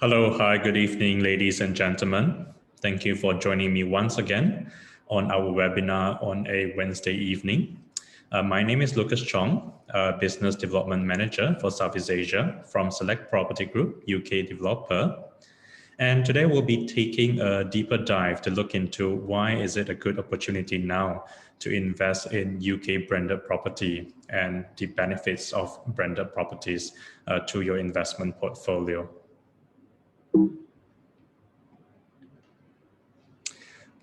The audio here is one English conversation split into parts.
Hello, hi, good evening, ladies and gentlemen. Thank you for joining me once again on our webinar on a Wednesday evening. My name is Lucas Chong, Business Development Manager for Southeast Asia from Select Property Group, UK developer. And today we'll be taking a deeper dive to look into why is it a good opportunity now to invest in UK branded property and the benefits of branded properties to your investment portfolio.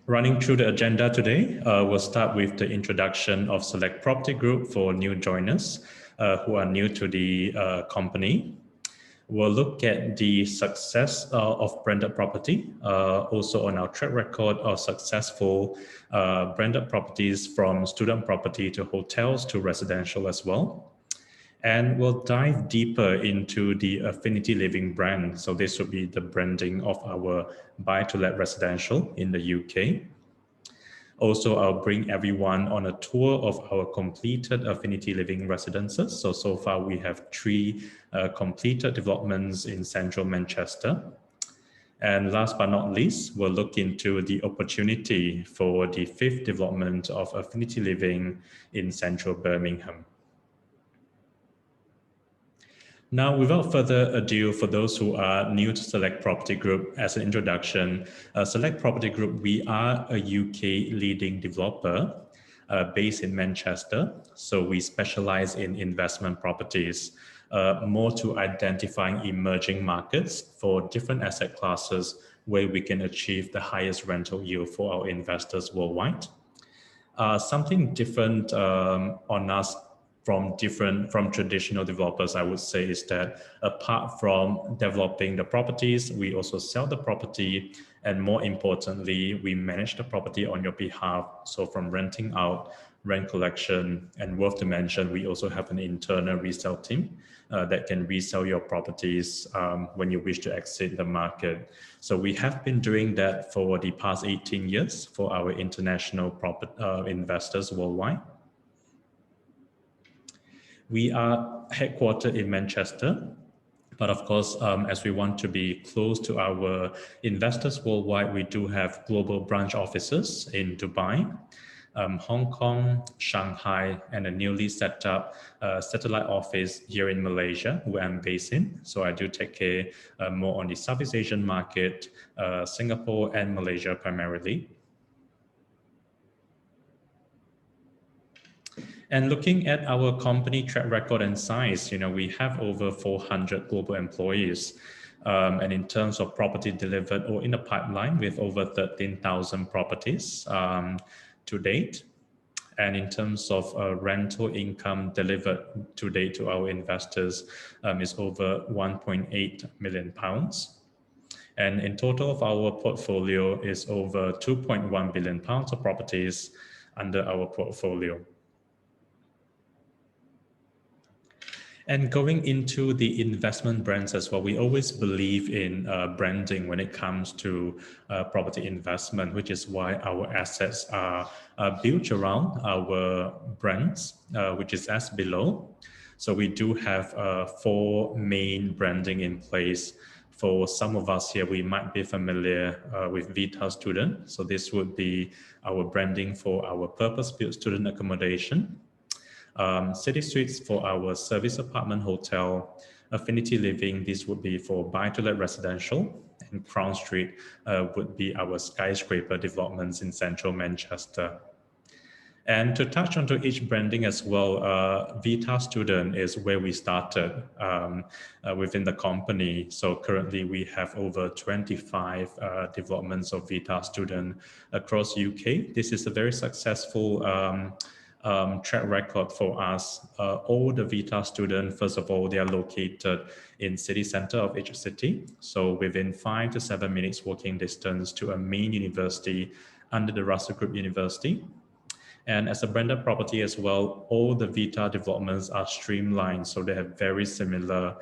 Running through the agenda today, we'll start with the introduction of Select Property Group for new joiners who are new to the company. We'll look at the success of branded property, also on our track record of successful branded properties from student property to hotels to residential as well. And we'll dive deeper into the Affinity Living brand. So this would be the branding of our buy-to-let residential in the UK. Also, I'll bring everyone on a tour of our completed Affinity Living residences. So far we have 3 completed developments in central Manchester. And last but not least, we'll look into the opportunity for the 5th development of Affinity Living in central Birmingham. Now, without further ado, for those who are new to Select Property Group, as an introduction, Select Property Group, we are a UK leading developer based in Manchester. So we specialize in investment properties, more to identifying emerging markets for different asset classes where we can achieve the highest rental yield for our investors worldwide. Something different on us from traditional developers, I would say, is that apart from developing the properties, we also sell the property, and more importantly, we manage the property on your behalf. So from renting out, rent collection, and worth to mention, we also have an internal resale team that can resell your properties when you wish to exit the market. So we have been doing that for the past 18 years for our international investors worldwide. We are headquartered in Manchester, but of course, as we want to be close to our investors worldwide, we do have global branch offices in Dubai, Hong Kong, Shanghai, and a newly set up satellite office here in Malaysia, where I'm based in. So I do take care more on the Southeast Asian market, Singapore and Malaysia primarily. And looking at our company track record and size, we have over 400 global employees. And in terms of property delivered or in the pipeline, we have over 13,000 properties to date. And in terms of rental income delivered to date to our investors is over £1.8 million. And in total of our portfolio is over £2.1 billion of properties under our portfolio. And going into the investment brands as well, we always believe in branding when it comes to property investment, which is why our assets are built around our brands, which is as below. So we do have 4 main branding in place. For some of us here, we might be familiar with VITA student. So this would be our branding for our purpose-built student accommodation. City Suites for our service apartment hotel, Affinity Living, this would be for buy-to-let residential, and Crown Street would be our skyscraper developments in central Manchester. And to touch onto each branding as well, VITA Student is where we started within the company. So currently we have over 25 developments of VITA Student across UK. This is a very successful track record for us. All the VITA students, first of all, they are located in city center of each city. So within 5 to 7 minutes walking distance to a main university under the Russell Group University. And as a branded property as well, all the VITA developments are streamlined. So they have very similar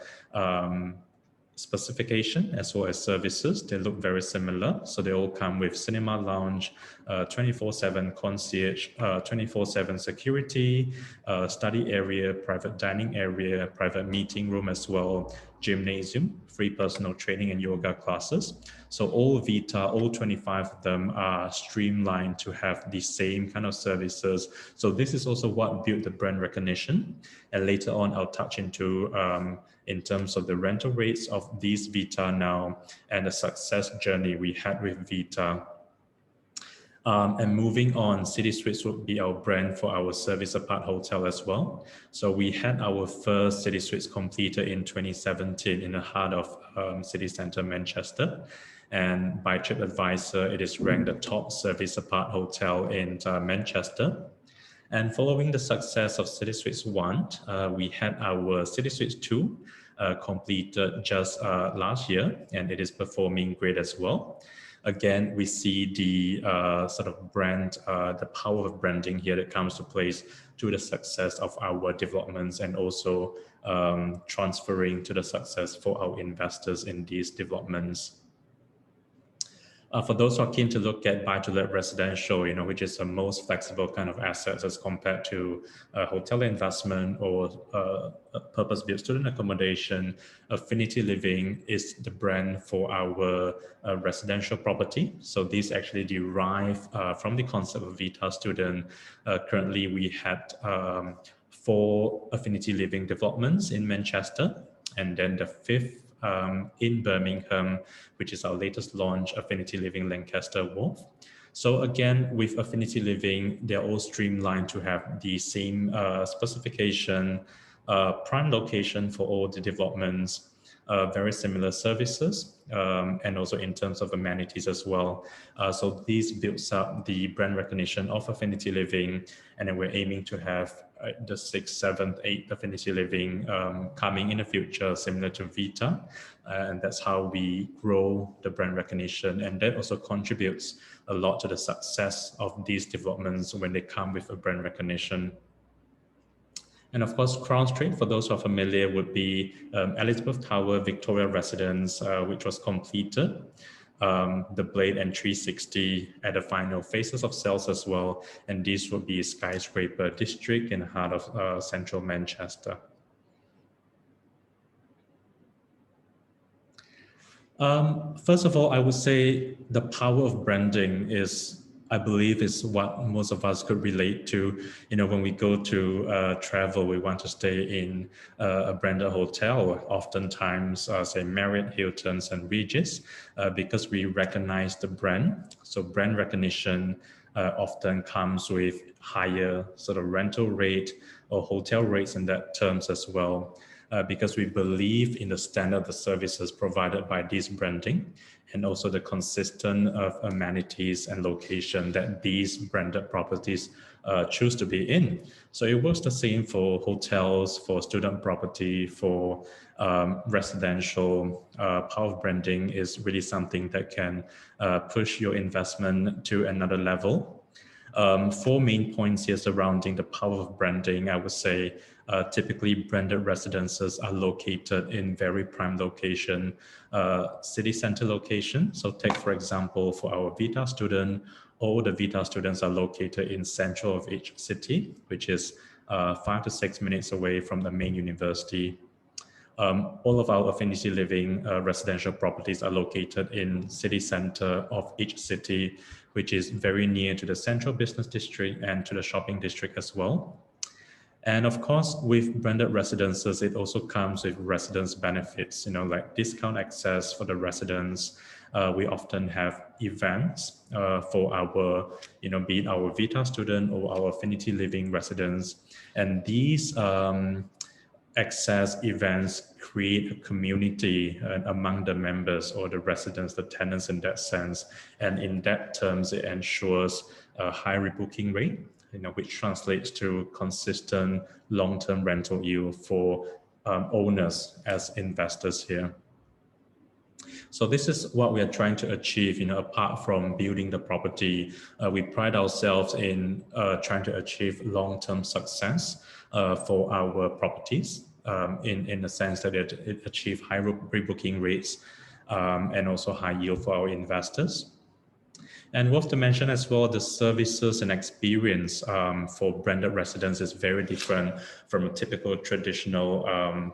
specification as well as services. They look very similar. So they all come with cinema lounge, 24/7 concierge, 24/7 security, study area, private dining area, private meeting room as well, gymnasium, free personal training and yoga classes. So all VITA, all 25 of them are streamlined to have the same kind of services. So this is also what built the brand recognition. And later on, I'll touch into in terms of the rental rates of these VITA now and the success journey we had with VITA. And moving on, City Suites would be our brand for our service apart hotel as well. So we had our first City Suites completed in 2017 in the heart of city center Manchester. And by TripAdvisor, it is ranked the top service apart hotel in Manchester. And following the success of City Suites 1, we had our City Suites 2 completed just last year, and it is performing great as well. Again, we see the sort of brand, the power of branding here that comes to place to the success of our developments and also transferring to the success for our investors in these developments. For those who are keen to look at buy-to-let residential, which is the most flexible kind of assets as compared to hotel investment or purpose-built student accommodation, Affinity Living is the brand for our residential property. So these actually derive from the concept of VITA student. Currently, we had 4 Affinity Living developments in Manchester, and then the 5th in Birmingham, which is our latest launch, Affinity Living Lancaster Wharf. So again, with Affinity Living, they're all streamlined to have the same specification, prime location for all the developments, very similar services, and also in terms of amenities as well. So this builds up the brand recognition of Affinity Living, and then we're aiming to have the 6th, 7th, 8th Affinity Living coming in the future, similar to VITA. And that's how we grow the brand recognition. And that also contributes a lot to the success of these developments when they come with a brand recognition. And of course, Crown Street, for those who are familiar, would be Elizabeth Tower, Victoria Residence, which was completed. The Blade and 360 at the final phases of sales as well. And this would be skyscraper district in the heart of central Manchester. First of all, I would say the power of branding is, I believe, is what most of us could relate to. When we go to travel, we want to stay in a branded hotel, oftentimes say Marriott, Hilton, and Regis, because we recognize the brand. So brand recognition often comes with higher sort of rental rate or hotel rates in that terms as well. Because we believe in the standard of the services provided by this branding and also the consistent of amenities and location that these branded properties choose to be in. So it works the same for hotels, for student property, for residential. Power of branding is really something that can push your investment to another level. 4 main points here surrounding the power of branding. I would say typically branded residences are located in very prime location, city center location. So take, for example, for our VITA student, all the VITA students are located in central of each city, which is 5 to 6 minutes away from the main university. All of our Affinity Living residential properties are located in city center of each city, which is very near to the central business district and to the shopping district as well. And of course, with branded residences, it also comes with residence benefits, like discount access for the residents. We often have events for our, be it our VITA student or our Affinity Living residents. And these access events create a community among the members or the residents, the tenants in that sense. And in that terms, it ensures a high rebooking rate, which translates to consistent long-term rental yield for owners as investors here. So this is what we are trying to achieve, apart from building the property. We pride ourselves in trying to achieve long-term success for our properties in the sense that it achieve high rebooking rates and also high yield for our investors. And worth to mention as well, the services and experience for branded residence is very different from a typical traditional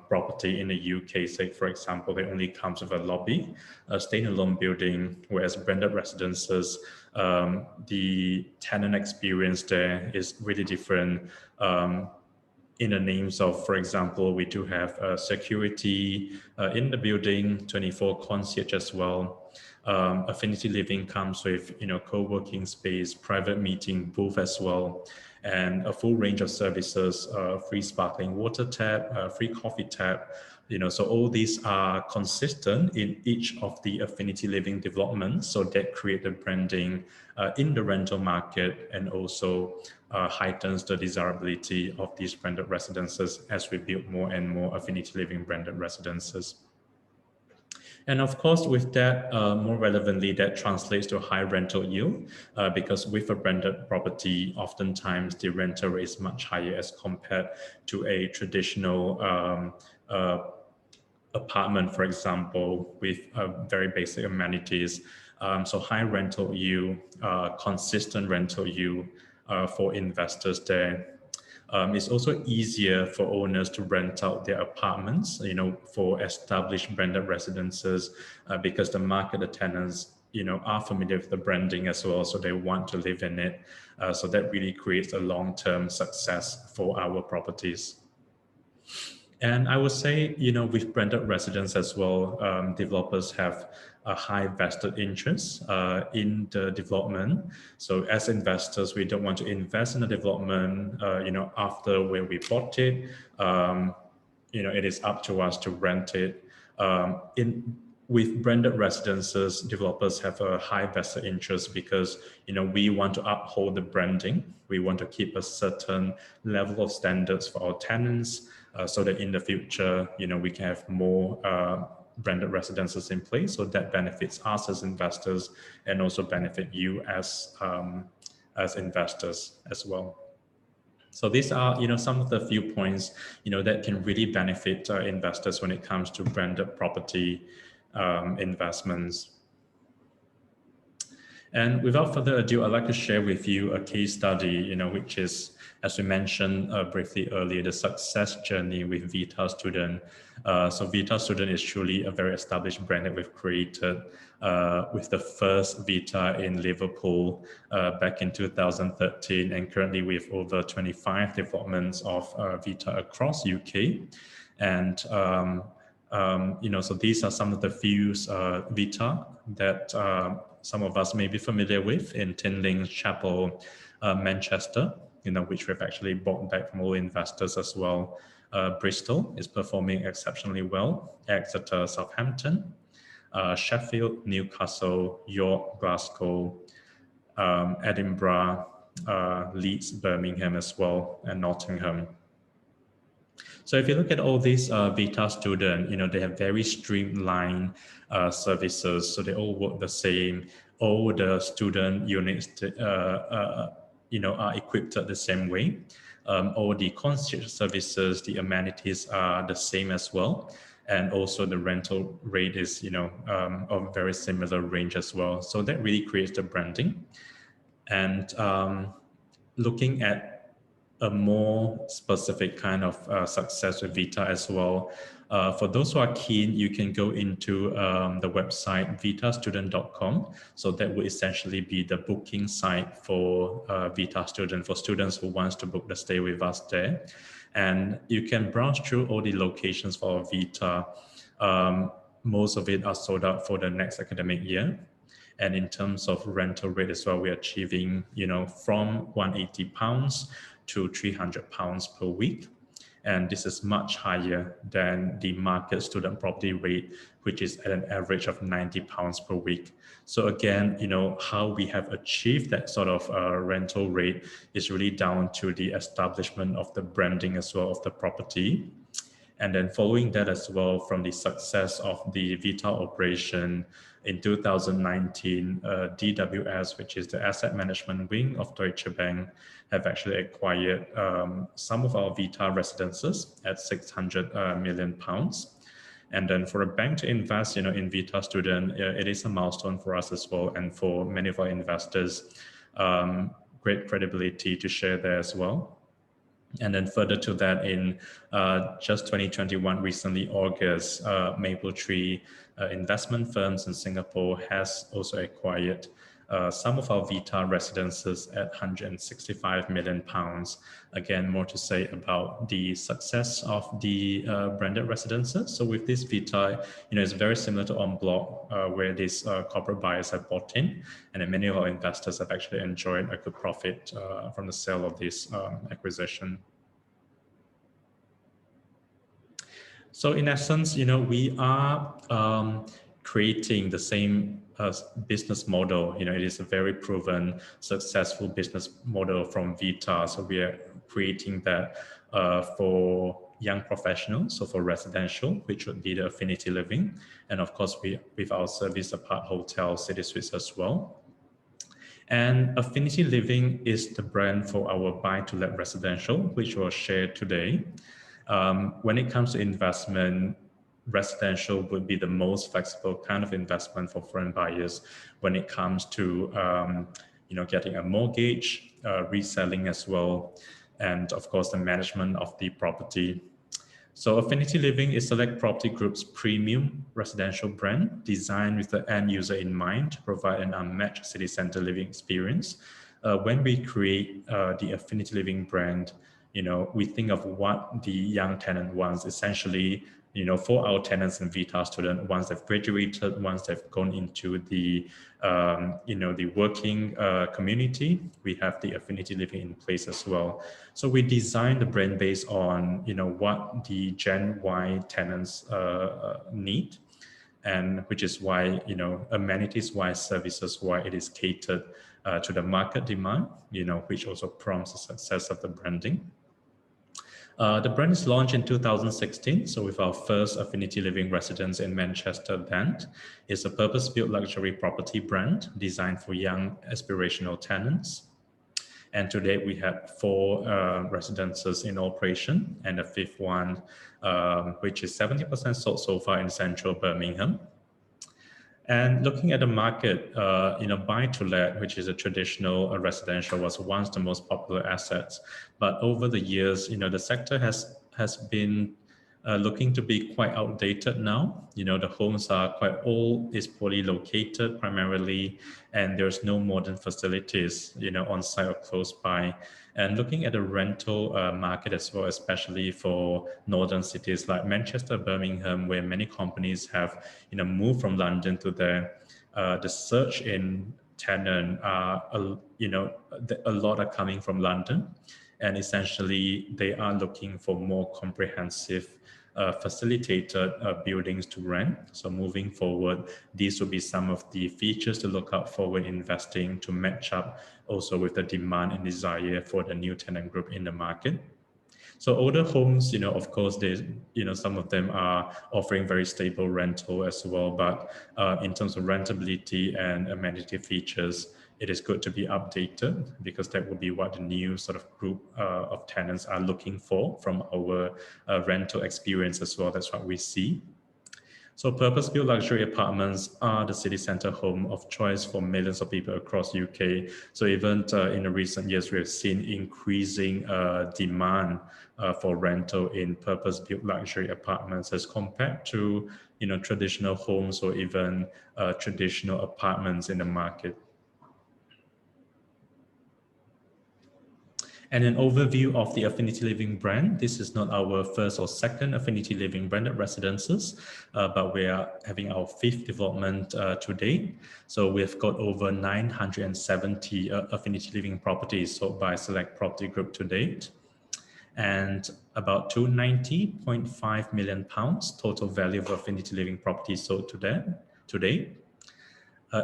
property in the UK. Say, for example, it only comes with a lobby, a standalone building, whereas branded residences, the tenant experience there is really different. In the names of, for example, we do have security in the building, 24 concierge as well. Affinity Living comes with, co-working space, private meeting booth as well, and a full range of services, free sparkling water tap, free coffee tap. So all these are consistent in each of the Affinity Living developments, so that create the branding in the rental market, and also heightens the desirability of these branded residences as we build more and more Affinity Living branded residences. And of course, with that, more relevantly, that translates to high rental yield because with a branded property, oftentimes the rental rate is much higher as compared to a traditional apartment, for example, with very basic amenities. So high rental yield, consistent rental yield for investors there. It's also easier for owners to rent out their apartments, for established branded residences, because the market, the tenants, are familiar with the branding as well, so they want to live in it. So that really creates a long-term success for our properties. And I would say, with branded residence as well, developers have a high vested interest in the development. So as investors, we don't want to invest in the development, after when we bought it. It is up to us to rent it. With branded residences, developers have a high vested interest because, we want to uphold the branding. We want to keep a certain level of standards for our tenants, so that in the future, we can have more branded residences in place. So that benefits us as investors and also benefit you as investors as well. So these are, some of the few points, that can really benefit investors when it comes to branded property investments. And without further ado, I'd like to share with you a case study, which is, as we mentioned briefly earlier, the success journey with VITA Student. So VITA Student is truly a very established brand that we've created with the first VITA in Liverpool back in 2013. And currently we have over 25 developments of VITA across UK. And so these are some of the few VITA that some of us may be familiar with in Untitled Chapter, Manchester, which we've actually bought back from all investors as well. Bristol is performing exceptionally well. Exeter, Southampton, Sheffield, Newcastle, York, Glasgow, Edinburgh, Leeds, Birmingham as well, and Nottingham. So if you look at all these VITA students, they have very streamlined services. So they all work the same. All the student units, are equipped the same way. All the concierge services, the amenities are the same as well. And also the rental rate is, of very similar range as well. So that really creates the branding. And looking at a more specific kind of success with VITA as well. For those who are keen, you can go into the website vitastudent.com. So that will essentially be the booking site for VITA Student, for students who wants to book the stay with us there. And you can browse through all the locations for VITA. Most of it are sold out for the next academic year. And in terms of rental rate as well, we're achieving, from £180 to £300 per week. And this is much higher than the market student property rate, which is at an average of £90 per week. So again, how we have achieved that sort of rental rate is really down to the establishment of the branding as well of the property. And then following that as well, from the success of the VITA operation in 2019, DWS, which is the asset management wing of Deutsche Bank, have actually acquired some of our VITA residences at £600 million. And then for a bank to invest, in VITA student, it is a milestone for us as well. And for many of our investors, great credibility to share there as well. And then further to that, in just 2021, recently August, Mapletree investment firms in Singapore has also acquired some of our VITA residences at 165 million pounds. Again, more to say about the success of the branded residences. So with this VITA, it's very similar to En Bloc, where these corporate buyers have bought in, and then many of our investors have actually enjoyed a good profit from the sale of this acquisition. So in essence, we are creating the same business model. It is a very proven, successful business model from VITA. So we are creating that for young professionals, so for residential, which would be the Affinity Living, and of course with our service apart hotel, City Suites as well. And Affinity Living is the brand for our buy-to-let residential, which we'll share today. When it comes to investment, residential would be the most flexible kind of investment for foreign buyers when it comes to getting a mortgage, reselling as well, and of course the management of the property. So Affinity Living is Select Property Group's premium residential brand designed with the end user in mind to provide an unmatched city center living experience. When we create the Affinity Living brand, we think of what the young tenant wants, essentially, for our tenants and VITA students, once they've graduated, once they've gone into the, the working community, we have the Affinity Living in place as well. So we designed the brand based on, what the Gen Y tenants need, and which is why, amenities-wise, services-wise, it is catered to the market demand, which also prompts the success of the branding. The brand is launched in 2016, so with our first Affinity Living residence in Manchester then. It's a purpose-built luxury property brand designed for young aspirational tenants. And today we have 4 residences in operation, and a 5th one, which is 70% sold so far in central Birmingham. And looking at the market, buy-to-let, which is a traditional residential, was once the most popular assets. But over the years, the sector has been looking to be quite outdated now. The homes are quite old, it's poorly located primarily, and there's no modern facilities, on site or close by. And looking at the rental market as well, especially for northern cities like Manchester, Birmingham, where many companies have, moved from London to there, the surge in tenant, a lot are coming from London, and essentially they are looking for more comprehensive facilitated buildings to rent. So moving forward, these will be some of the features to look out for when investing to match up also with the demand and desire for the new tenant group in the market. So older homes, of course, some of them are offering very stable rental as well, but in terms of rentability and amenity features, it is good to be updated, because that will be what the new sort of group of tenants are looking for from our rental experience as well. That's what we see. So purpose-built luxury apartments are the city center home of choice for millions of people across UK. So even in the recent years, we have seen increasing demand for rental in purpose-built luxury apartments as compared to, traditional homes or even traditional apartments in the market. And an overview of the Affinity Living brand. This is not our first or second Affinity Living branded residences, but we are having our 5th development to date. So we've got over 970 Affinity Living properties sold by Select Property Group to date, and about £290.5 million total value of Affinity Living properties sold to date.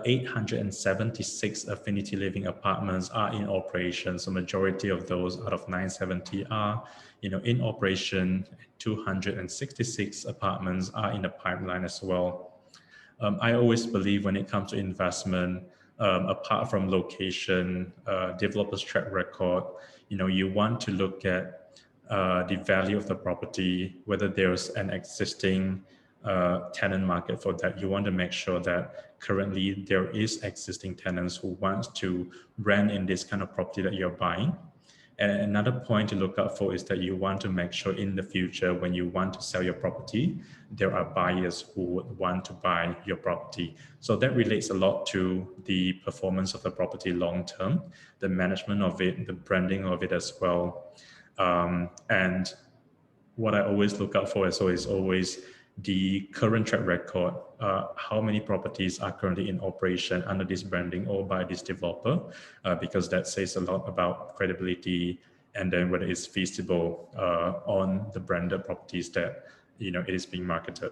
876 Affinity Living apartments are in operation. So majority of those out of 970 are, in operation. 266 apartments are in the pipeline as well. I always believe when it comes to investment, apart from location, developers' track record, you want to look at the value of the property, whether there's an existing tenant market for that. You want to make sure that currently there is existing tenants who want to rent in this kind of property that you're buying. And another point to look out for is that you want to make sure in the future, when you want to sell your property, there are buyers who would want to buy your property. So that relates a lot to the performance of the property long term, the management of it, the branding of it as well. And what I always look out for is always the current track record, how many properties are currently in operation under this branding or by this developer, because that says a lot about credibility and then whether it's feasible on the branded properties that it is being marketed.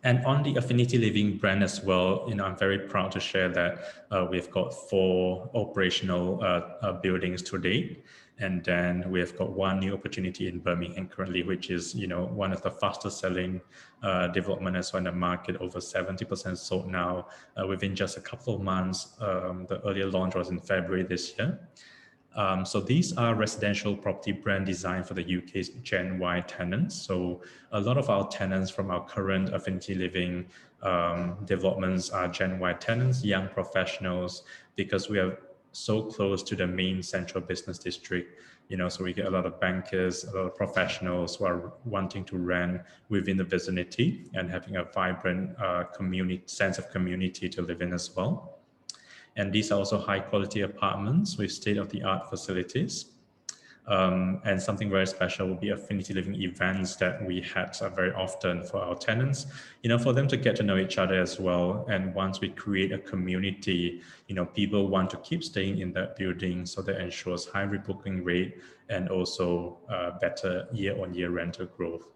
And on the Affinity Living brand as well, I'm very proud to share that we've got 4 operational buildings to date. And then we have got 1 new opportunity in Birmingham currently, which is, one of the fastest selling development as well in the market, over 70% sold now within just a couple of months. The earlier launch was in February this year. So these are residential property brand designed for the UK's Gen Y tenants. So a lot of our tenants from our current Affinity Living developments are Gen Y tenants, young professionals, because we are so close to the main central business district. So we get a lot of bankers, a lot of professionals who are wanting to rent within the vicinity and having a vibrant sense of community to live in as well. And these are also high quality apartments with state-of-the-art facilities. And something very special will be Affinity Living events that we had very often for our tenants, for them to get to know each other as well. And once we create a community, people want to keep staying in that building, so that ensures high rebooking rate and also better year-on-year rental growth.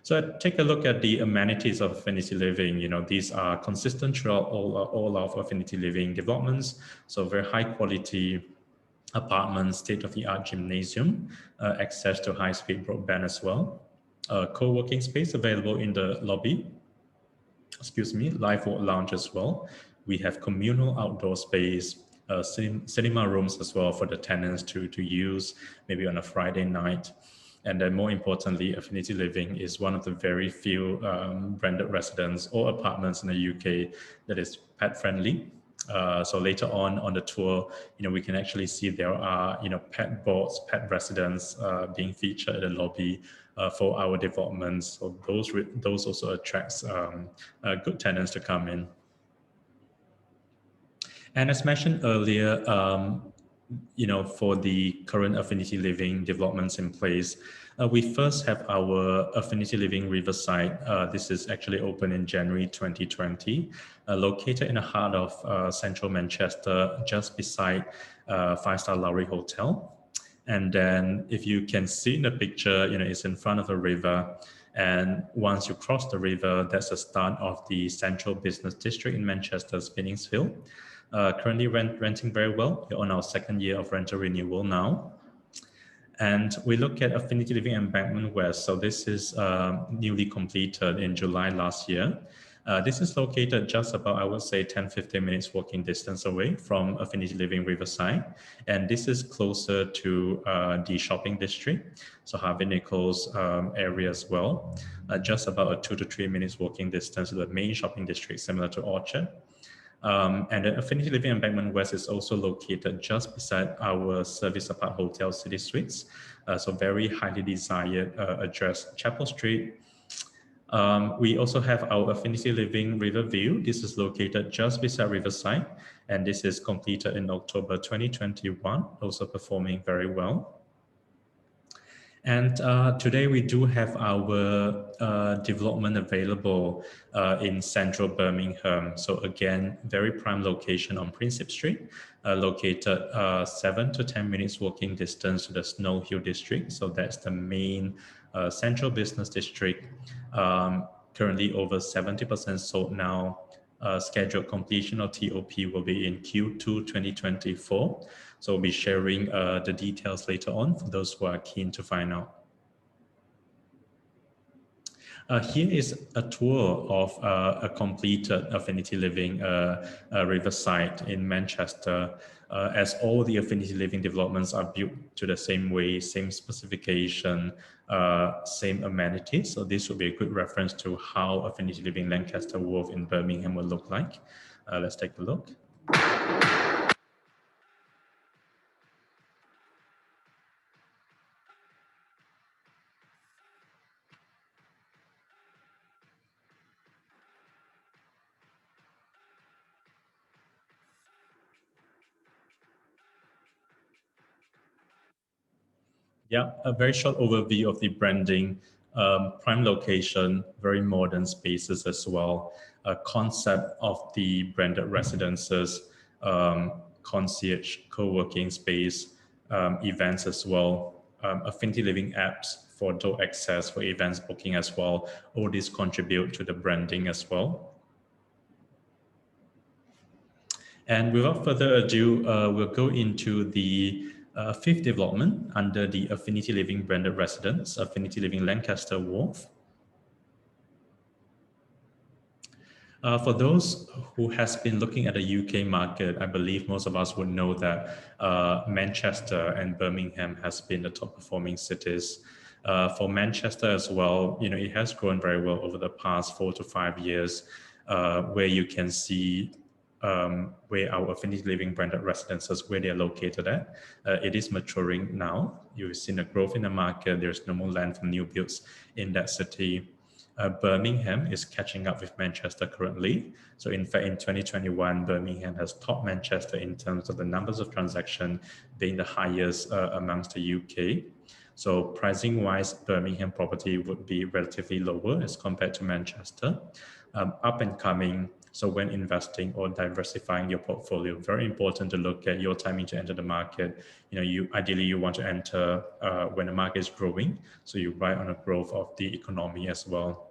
So take a look at the amenities of Affinity Living. These are consistent throughout all of Affinity Living developments. So very high quality apartments, state-of-the-art gymnasium, access to high-speed broadband as well. Co-working space available in the lobby. Live work lounge as well. We have communal outdoor space, cinema rooms as well for the tenants to use maybe on a Friday night. And then more importantly, Affinity Living is one of the very few branded residents or apartments in the UK that is pet friendly. So later on the tour, we can actually see there are, pet boards, pet residents being featured in the lobby for our developments. So those also attracts good tenants to come in. And as mentioned earlier, for the current Affinity Living developments in place, we first have our Affinity Living Riverside. This is actually open in January 2020, located in the heart of central Manchester, just beside 5-star Lowry Hotel. And then if you can see in the picture, it's in front of a river. And once you cross the river, that's the start of the central business district in Manchester, Spinningsfield. Currently renting very well. We're on our 2nd year of rental renewal now. And we look at Affinity Living Embankment West. So this is newly completed in July last year. This is located just about, I would say, 10-15 minutes walking distance away from Affinity Living Riverside. And this is closer to the shopping district, so Harvey Nichols area as well. Just about a 2 to 3 minutes walking distance to the main shopping district, similar to Orchard. And the Affinity Living Embankment West is also located just beside our Service Apart Hotel City Suites. So very highly desired address, Chapel Street. We also have our Affinity Living Riverview. This is located just beside Riverside, and this is completed in October 2021, also performing very well. And today we do have our development available in central Birmingham. So again, very prime location on Prinsip Street, located 7 to 10 minutes walking distance to the Snow Hill district. So that's the main central business district. Currently over 70% sold now. Scheduled completion of TOP will be in Q2 2024. So we'll be sharing the details later on for those who are keen to find out. Here is a tour of a completed Affinity Living Riverside in Manchester. as all the Affinity Living developments are built to the same way, same specification, same amenities. So this would be a good reference to how Affinity Living Lancaster Wharf in Birmingham will look like. Let's take a look. Yeah, a very short overview of the branding. Prime location, very modern spaces as well. A concept of the branded residences, concierge, co-working space, events as well. Affinity Living apps for door access, for events booking as well. All these contribute to the branding as well. And without further ado, we'll go into the fifth development under the Affinity Living branded residence, Affinity Living Lancaster Wharf. For those who has been looking at the UK market, I believe most of us would know that Manchester and Birmingham has been the top performing cities. For Manchester as well, it has grown very well over the past 4 to 5 years, where you can see where our Affinity Living branded residences, where they're located at. It is maturing now. You've seen a growth in the market. There's no more land for new builds in that city. Birmingham is catching up with Manchester currently. So in fact, in 2021, Birmingham has topped Manchester in terms of the numbers of transactions being the highest amongst the UK. So pricing wise, Birmingham property would be relatively lower as compared to Manchester. Up and coming. So when investing or diversifying your portfolio, very important to look at your timing to enter the market. Ideally you want to enter when the market is growing, so you ride on the growth of the economy as well.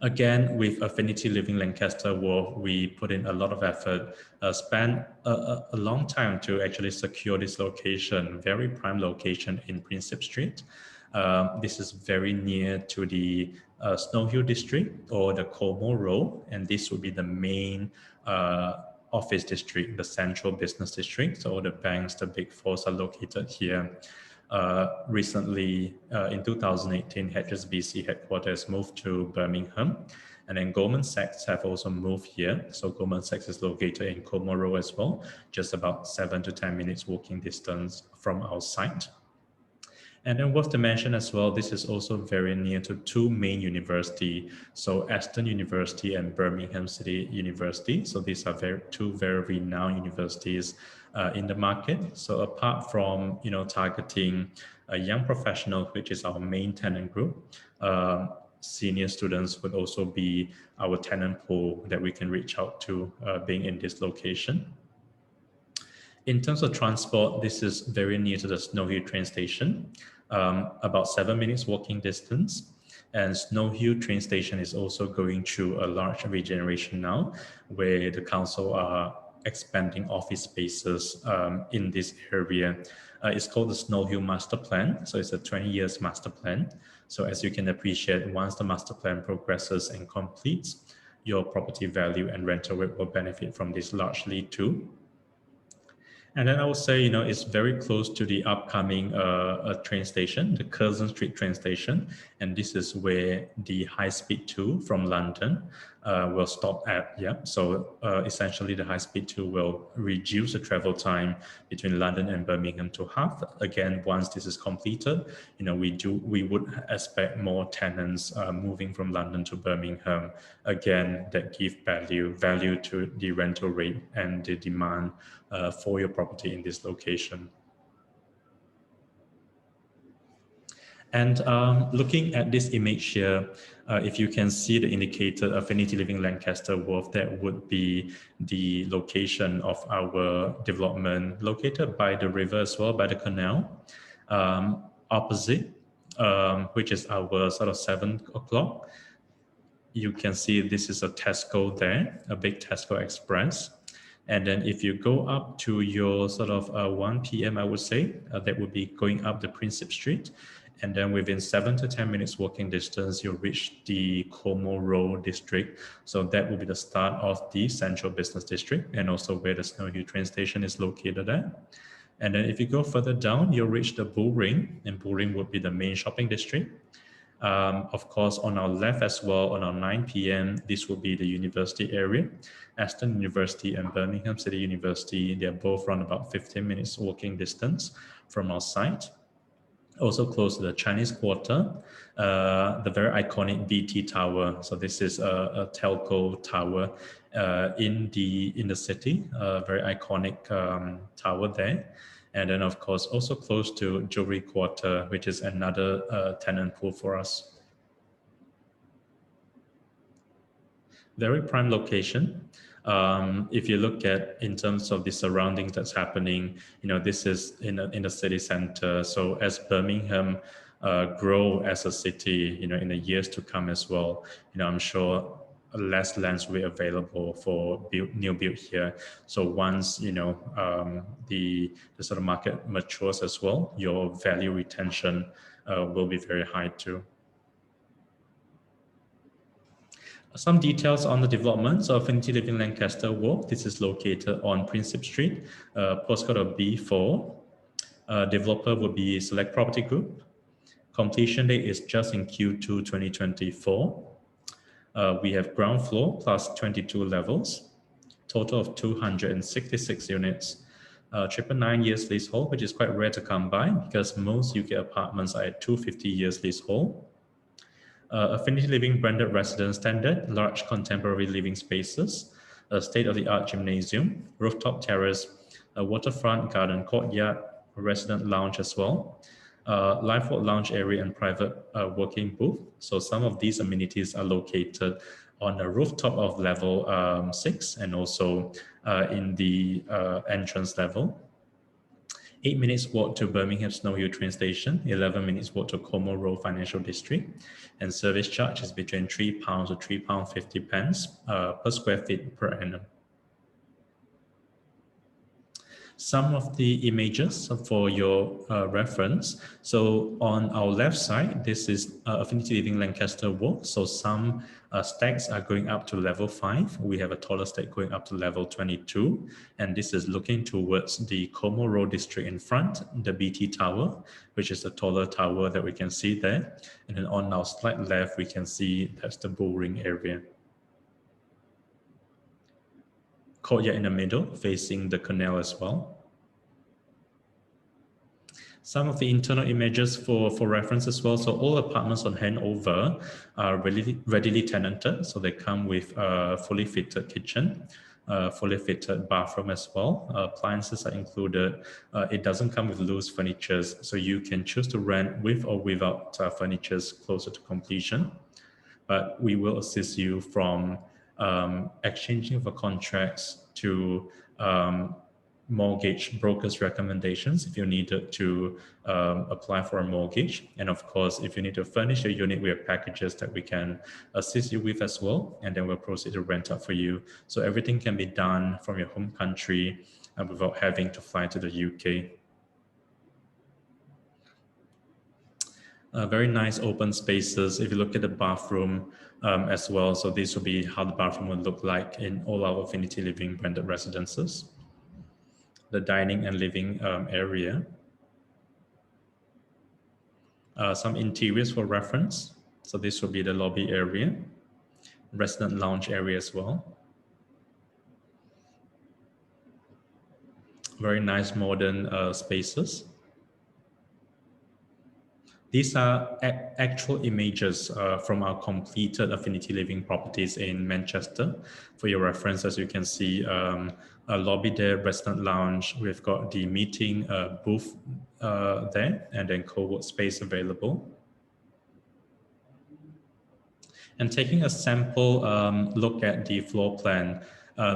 Again, with Affinity Living Lancaster Wharf, we put in a lot of effort, spent a long time to actually secure this location, very prime location in Prinsep Street. This is very near to the Snow Hill district or the Como Road, and this would be the main office district, the central business district. So all the banks, the big fours are located here. Recently, in 2018, HSBC headquarters moved to Birmingham, and then Goldman Sachs have also moved here. So Goldman Sachs is located in Como Road as well, just about 7 to 10 minutes walking distance from our site. And then worth to mention as well, this is also very near to two main universities, so Aston University and Birmingham City University. So these are two very renowned universities in the market. So apart from targeting a young professional, which is our main tenant group, senior students would also be our tenant pool that we can reach out to being in this location. In terms of transport, this is very near to the Snow Hill train station, about 7 minutes walking distance. And Snow Hill train station is also going through a large regeneration now, where the council are expanding office spaces in this area. It's called the Snow Hill Master Plan. So it's a 20 years master plan. So as you can appreciate, once the master plan progresses and completes, your property value and rental rate will benefit from this largely too. And then I would say, it's very close to the upcoming train station, the Curzon Street train station. And this is where the high-speed 2 from London will stop at. Yeah. So essentially, the high-speed 2 will reduce the travel time between London and Birmingham to half. Again, once this is completed, we would expect more tenants moving from London to Birmingham. Again, that give value to the rental rate and the demand for your property in this location. And looking at this image here, if you can see the indicated Affinity Living Lancaster Wharf, that would be the location of our development, located by the river as well, by the canal. Opposite, which is our sort of 7 o'clock, you can see this is a Tesco there, a big Tesco Express. And then if you go up to your sort of 1 p.m., I would say, that would be going up the Prinsep Street. And then within 7 to 10 minutes walking distance, you'll reach the Como Road district. So that will be the start of the central business district and also where the Snow Hill train station is located at. And then if you go further down, you'll reach the Bull Ring, and Bull Ring would be the main shopping district. Of course, on our left as well, on our 9 p.m., this will be the university area. Aston University and Birmingham City University, they're both around about 15 minutes walking distance from our site. Also close to the Chinese Quarter, the very iconic VT Tower. So this is a telco tower in the city, a very iconic tower there. And then of course, also close to Jewelry Quarter, which is another tenant pool for us. Very prime location. If you look at in terms of the surroundings that's happening, this is in the city center. So as Birmingham grow as a city, in the years to come as well, I'm sure less lands will be available for new build here. So once the sort of market matures as well, your value retention will be very high too. Some details on the developments of Affinity Living Lancaster Walk. This is located on Prinsip Street, postcode of B4. Developer would be Select Property Group. Completion date is just in Q2 2024. We have ground floor plus 22 levels, total of 266 units. 999 years leasehold, which is quite rare to come by because most UK apartments are at 250 years leasehold. Affinity Living branded residence standard, large contemporary living spaces, a state-of-the-art gymnasium, rooftop terrace, a waterfront garden courtyard, a resident lounge as well, live walk lounge area and private working booth. So some of these amenities are located on the rooftop of level 6 and also in the entrance level. 8 minutes walk to Birmingham Snow Hill train station, 11 minutes walk to Como Road Financial District, and service charge is between £3 to £3.50 per square feet per annum. Some of the images for your reference. So on our left side, this is Affinity Living Lancaster Walk. So some stacks are going up to level 5. We have a taller stack going up to level 22. And this is looking towards the Como Road district in front, the BT Tower, which is the taller tower that we can see there. And then on our slight left, we can see that's the Bull Ring area. Courtyard in the middle, facing the canal as well. Some of the internal images for reference as well. So all apartments on handover are readily tenanted. So they come with a fully fitted kitchen, fully fitted bathroom as well. Appliances are included. It doesn't come with loose furniture. So you can choose to rent with or without furniture closer to completion. But we will assist you from exchanging of contracts to mortgage brokers' recommendations if you needed to apply for a mortgage. And of course, if you need to furnish your unit, we have packages that we can assist you with as well. And then we'll proceed to rent out for you. So everything can be done from your home country without having to fly to the UK. Very nice open spaces. If you look at the bathroom as well, so this will be how the bathroom would look like in all our Affinity Living branded residences. The dining and living area. Some interiors for reference. So this will be the lobby area, resident lounge area as well. Very nice modern spaces. These are actual images from our completed Affinity Living properties in Manchester. For your reference, as you can see, a lobby there, resident lounge. We've got the meeting booth there, and then co-work space available. And taking a sample look at the floor plan.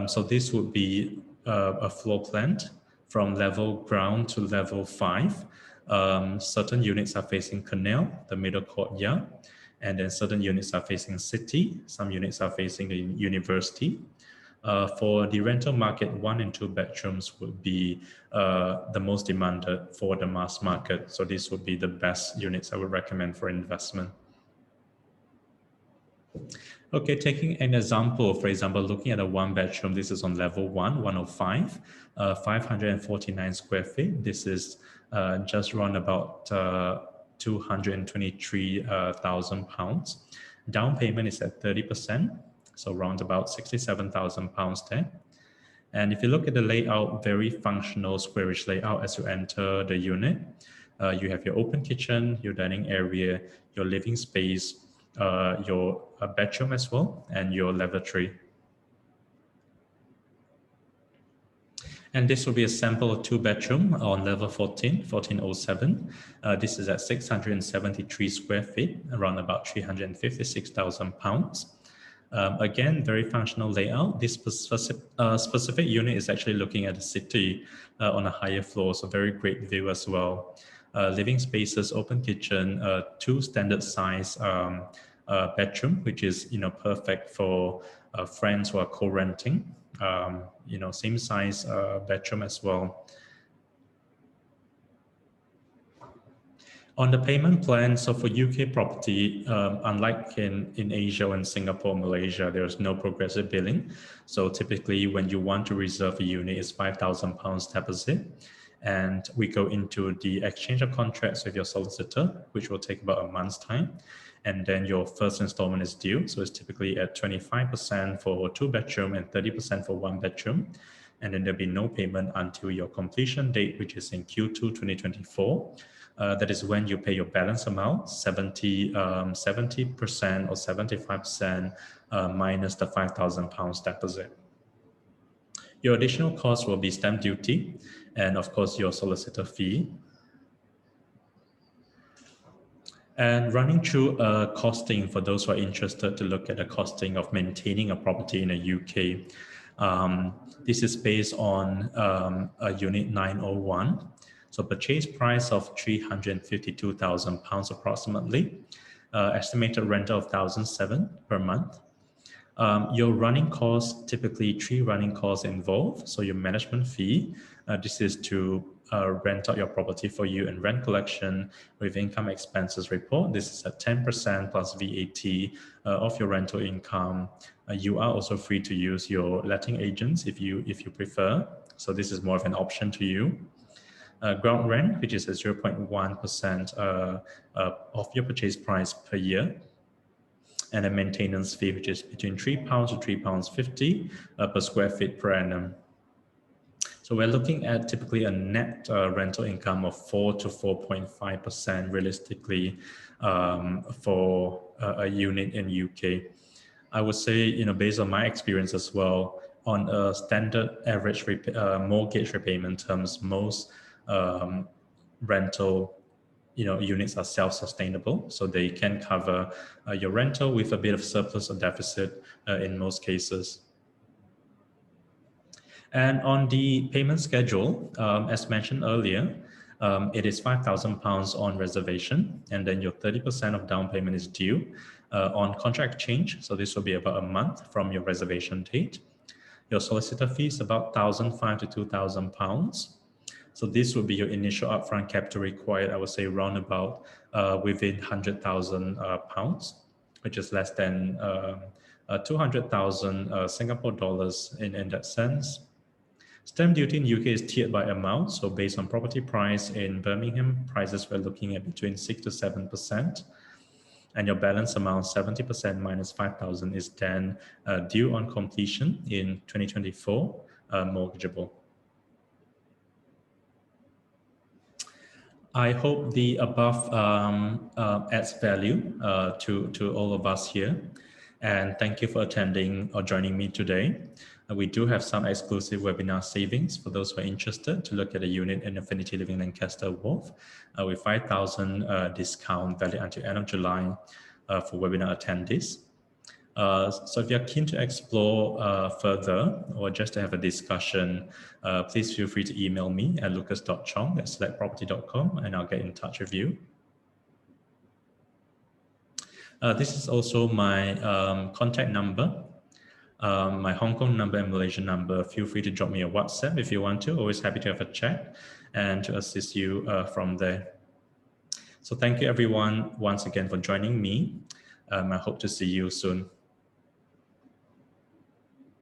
So this would be a floor plan from level ground to level 5. Certain units are facing canal, the middle courtyard, and then certain units are facing city. Some units are facing the university. For the rental market, 1 and 2 bedrooms would be the most demanded for the mass market. So these would be the best units I would recommend for investment. Okay, taking an example, for example, looking at a 1 bedroom, this is on level 105, 549 square feet. This is just around about 223,000 pounds. Down payment is at 30%, so around about 67,000 pounds there. And if you look at the layout, very functional squarish layout as you enter the unit. You have your open kitchen, your dining area, your living space, your bedroom as well, and your lavatory. And this will be a sample of 2 bedroom on level 1407. This is at 673 square feet, around about 356,000 pounds. Again, very functional layout. This specific unit is actually looking at the city on a higher floor, so very great view as well. Living spaces, open kitchen, 2 standard size bedroom, which is perfect for friends who are co-renting. Same size bedroom as well. On the payment plan, so for UK property, unlike in Asia and Singapore, Malaysia, there's no progressive billing. So typically when you want to reserve a unit, it's £5,000 deposit. And we go into the exchange of contracts with your solicitor, which will take about a month's time. And then your first installment is due. So it's typically at 25% for 2 bedroom and 30% for 1 bedroom. And then there'll be no payment until your completion date, which is in Q2 2024. That is when you pay your balance amount, 70% or 75% minus the £5,000 deposit. Your additional cost will be stamp duty and of course your solicitor fee. And running through costing for those who are interested to look at the costing of maintaining a property in the UK. This is based on a unit 901. So purchase price of £352,000 approximately. Estimated rental of £1,007 per month. Your running costs, typically 3 running costs involved. So your management fee, this is to rent out your property for you, and rent collection with income expenses report. This is at 10% plus VAT of your rental income. You are also free to use your letting agents if you prefer. So this is more of an option to you. Ground rent, which is at 0.1% of your purchase price per year. And a maintenance fee, which is between £3 to £3.50 per square feet per annum. So we're looking at typically a net rental income of 4 to 4.5% realistically for a unit in UK. I would say, based on my experience as well, on a standard average mortgage repayment terms, most rental units are self-sustainable, so they can cover your rental with a bit of surplus or deficit in most cases. And on the payment schedule, as mentioned earlier, it is £5,000 on reservation, and then your 30% of down payment is due on contract change. So this will be about a month from your reservation date. Your solicitor fee is about £1,500 to £2,000. So this would be your initial upfront capital required, I would say around about within £100,000, which is less than 200,000 Singapore dollars in that sense. Stamp duty in UK is tiered by amount. So based on property price in Birmingham, prices we're looking at between 6 to 7%. And your balance amount, 70% minus 5,000, is then due on completion in 2024, mortgageable. I hope the above adds value to all of us here. And thank you for attending or joining me today. We do have some exclusive webinar savings for those who are interested to look at a unit in Affinity Living Lancaster Wharf with 5,000 discount valid until end of July for webinar attendees. So if you're keen to explore further or just to have a discussion, please feel free to email me at lucas.chong@selectproperty.com and I'll get in touch with you. This is also my contact number. my Hong Kong number and Malaysian number. Feel free to drop me a WhatsApp if you want to. Always happy to have a chat and to assist you from there. So thank you everyone once again for joining me. I hope to see you soon.